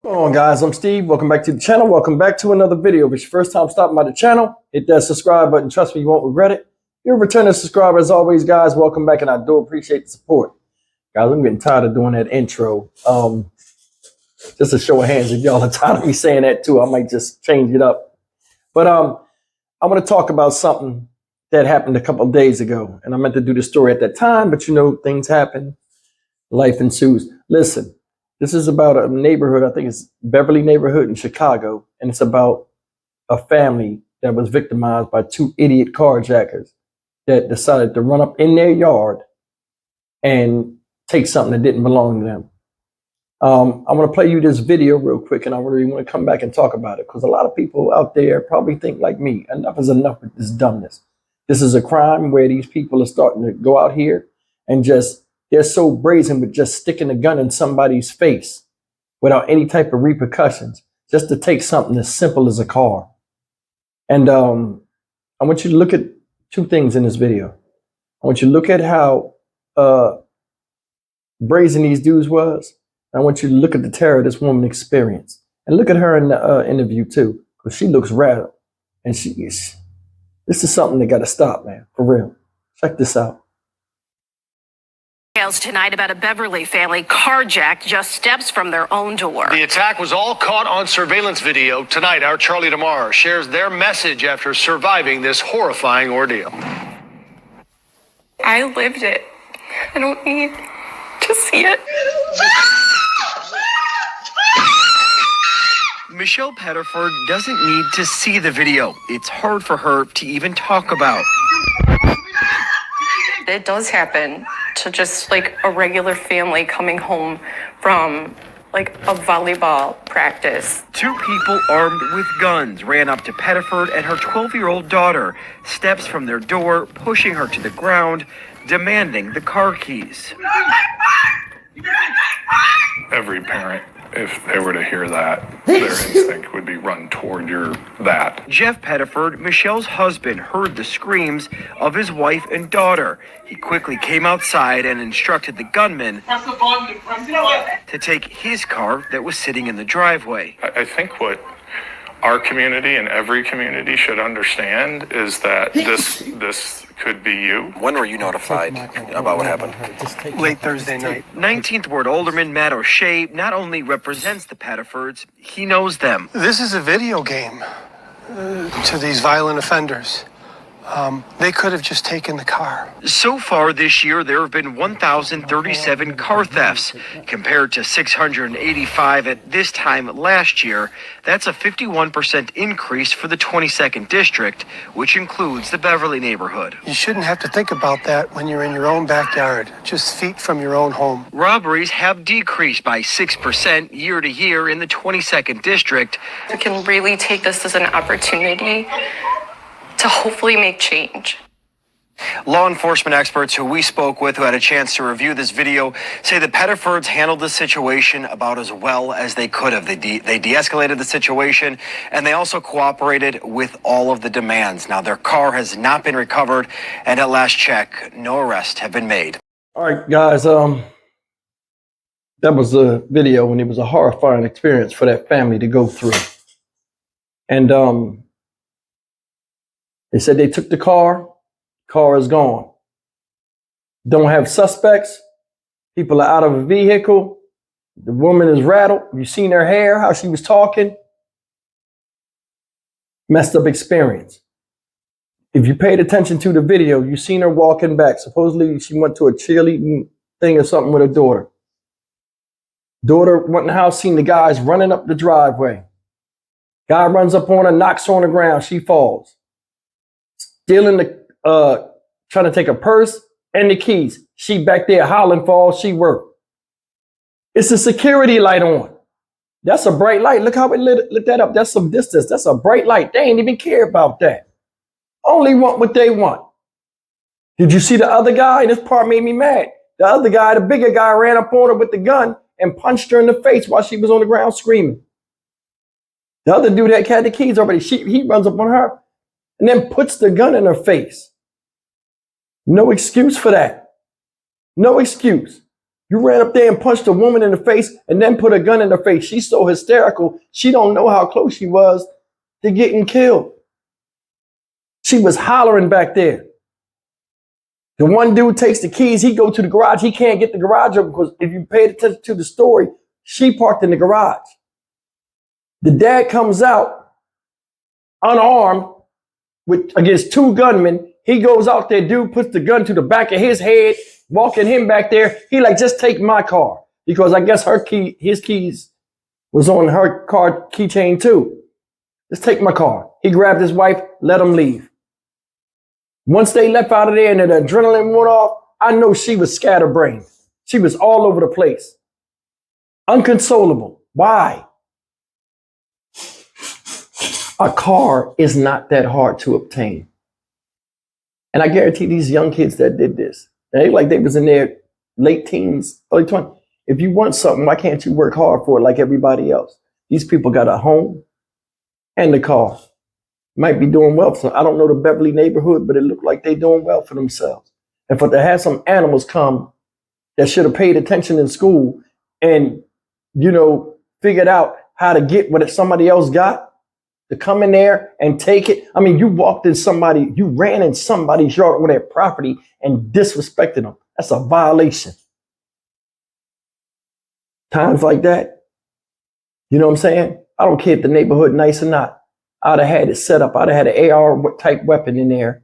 What's going on, guys? I'm Steve. Welcome back to the channel. Welcome back to another video. If it's your first time stopping by the channel, hit that subscribe button. Trust me, you won't regret it. If you're a returning subscriber, as always, guys, welcome back, and I do appreciate the support. Guys, I'm getting tired of doing that intro. Just a show of hands, if y'all are tired of me saying that too, I might just change it up. But I want to talk about something that happened a couple of days ago, and I meant to do the story at that time, but you know, things happen. Life ensues. Listen. This is about a neighborhood, I think it's Beverly neighborhood in Chicago, and it's about a family that was victimized by two idiot carjackers that decided to run up in their yard and take something that didn't belong to them. I want to play you this video real quick, and I really want to come back and talk about it because a lot of people out there probably think like me, enough is enough with this dumbness. This is a crime where these people are starting to go out here and they're so brazen with just sticking a gun in somebody's face without any type of repercussions, just to take something as simple as a car. And I want you to look at two things in this video. I want you to look at how brazen these dudes was. I want you to look at the terror this woman experienced. And look at her in the interview too, because she looks rattled. And this is something that got to stop, man, for real. Check this out. Tonight about a Beverly family carjacked just steps from their own door. The attack was all caught on surveillance video. Tonight, our Charlie DeMar shares their message after surviving this horrifying ordeal. I lived it. I don't need to see it. Michelle Pettiford doesn't need to see the video. It's hard for her to even talk about. It does happen to just like a regular family coming home from like a volleyball practice. Two people armed with guns ran up to Pettiford and her 12-year-old daughter, steps from their door, pushing her to the ground, demanding the car keys. Every parent, if they were to hear that, their instinct would be run toward that. Jeff Pettiford, Michelle's husband, heard the screams of his wife and daughter. He quickly came outside and instructed the gunman to take his car that was sitting in the driveway. I think what our community and every community should understand is that this could be you. When were you notified about what happened? Late Thursday night. 19th Ward Alderman Matt O'Shea not only represents the Pettifords, he knows them. This is a video game to these violent offenders. They could have just taken the car. So far this year, there have been 1,037 car thefts, compared to 685 at this time last year. That's a 51% increase for the 22nd District, which includes the Beverly neighborhood. You shouldn't have to think about that when you're in your own backyard, just feet from your own home. Robberies have decreased by 6% year to year in the 22nd District. We can really take this as an opportunity to hopefully make change. Law enforcement experts who we spoke with who had a chance to review this video say the Pettifords handled the situation about as well as they could have. They de-escalated the situation, and they also cooperated with all of the demands. Now, their car has not been recovered, and at last check, no arrests have been made. All right, guys, that was a video, and it was a horrifying experience for that family to go through. And they said they took the car is gone. Don't have suspects. People are out of a vehicle. The woman is rattled. You seen her hair, how she was talking. Messed up experience. If you paid attention to the video, you seen her walking back. Supposedly she went to a cheerleading thing or something with her daughter. Daughter went in the house, seen the guys running up the driveway. Guy runs up on her, knocks her on the ground. She falls. Stealing trying to take a purse and the keys. She back there howling for all she worth. It's a security light on. That's a bright light. Look how it lit that up. That's some distance. That's a bright light. They ain't even care about that. Only want what they want. Did you see the other guy? And this part made me mad. The other guy, the bigger guy, ran up on her with the gun and punched her in the face while she was on the ground screaming. The other dude that had the keys already, he runs up on her and then puts the gun in her face. No excuse for that. No excuse. You ran up there and punched a woman in the face and then put a gun in her face. She's so hysterical. She don't know how close she was to getting killed. She was hollering back there. The one dude takes the keys. He go to the garage. He can't get the garage open because if you paid attention to the story, she parked in the garage. The dad comes out unarmed against two gunmen. He goes out there, dude puts the gun to the back of his head, walking him back there. He like, just take my car. Because I guess his keys was on her car keychain too. Just take my car. He grabbed his wife, let him leave. Once they left out of there and the adrenaline went off, I know she was scatterbrained. She was all over the place. Unconsolable. Why? A car is not that hard to obtain. And I guarantee these young kids that did this, they like they was in their late teens, early 20s. If you want something, why can't you work hard for it like everybody else? These people got a home and a car. Might be doing well for them. I don't know the Beverly neighborhood, but it looked like they doing well for themselves. And for to have some animals come that should have paid attention in school and, figured out how to get what somebody else got, to come in there and take it. I mean, you ran in somebody's yard on their property and disrespected them. That's a violation. Times like that, you know what I'm saying? I don't care if the neighborhood nice or not. I'd have had it set up. I'd have had an AR type weapon in there,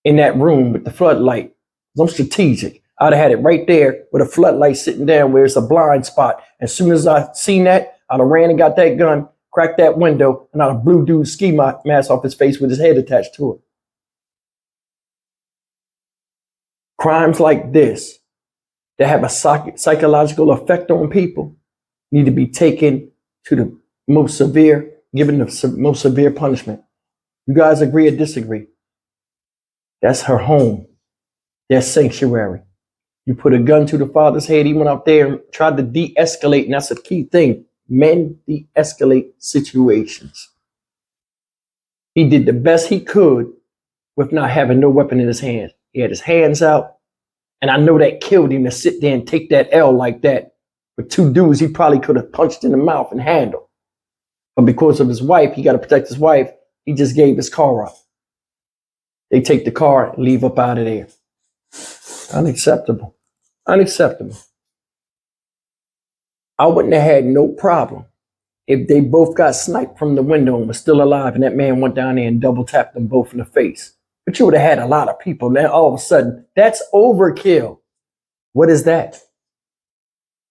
in that room with the floodlight. I'm strategic. I'd have had it right there with a floodlight sitting down where it's a blind spot. As soon as I seen that, I'd have ran and got that gun, cracked that window, and I'd have blew dude's ski mask off his face with his head attached to it. Crimes like this that have a psychological effect on people need to be taken to the most severe, given the most severe punishment. You guys agree or disagree? That's her home. That's sanctuary. You put a gun to the father's head. He went out there and tried to de-escalate, and that's a key thing. Men de-escalate situations. He did the best he could with not having no weapon in his hands. He had his hands out, and I know that killed him to sit there and take that L like that. With two dudes he probably could have punched in the mouth and handled. But because of his wife, he got to protect his wife. He just gave his car up. They take the car and leave up out of there. Unacceptable. Unacceptable. I wouldn't have had no problem if they both got sniped from the window and were still alive and that man went down there and double tapped them both in the face. But you would have had a lot of people. Now all of a sudden, that's overkill. What is that?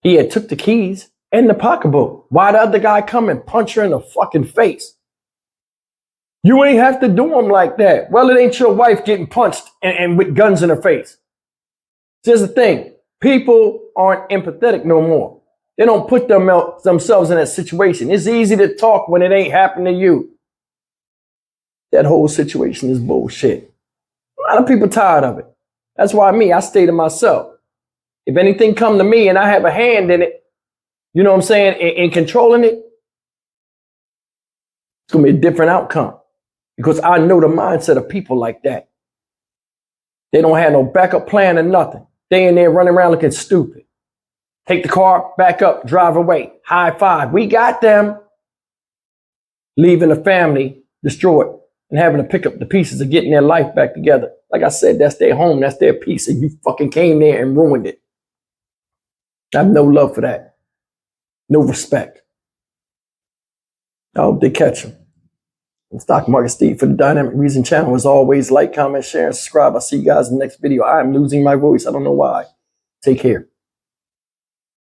He had took the keys and the pocketbook. Why the other guy come and punch her in the fucking face? You ain't have to do him like that. Well, it ain't your wife getting punched and with guns in her face. Here's the thing. People aren't empathetic no more. They don't put themselves in that situation. It's easy to talk when it ain't happened to you. That whole situation is bullshit. A lot of people tired of it. That's why I stay to myself. If anything come to me and I have a hand in it, you know what I'm saying, in controlling it, it's going to be a different outcome. Because I know the mindset of people like that. They don't have no backup plan or nothing. They in there running around looking stupid. Take the car, back up, drive away. High five. We got them. Leaving the family destroyed and having to pick up the pieces of getting their life back together. Like I said, that's their home. That's their piece. And you fucking came there and ruined it. I have no love for that. No respect. I hope they catch them. Stock Market Steve for the Dynamic Reason channel. As always, like, comment, share, and subscribe. I'll see you guys in the next video. I am losing my voice. I don't know why. Take care.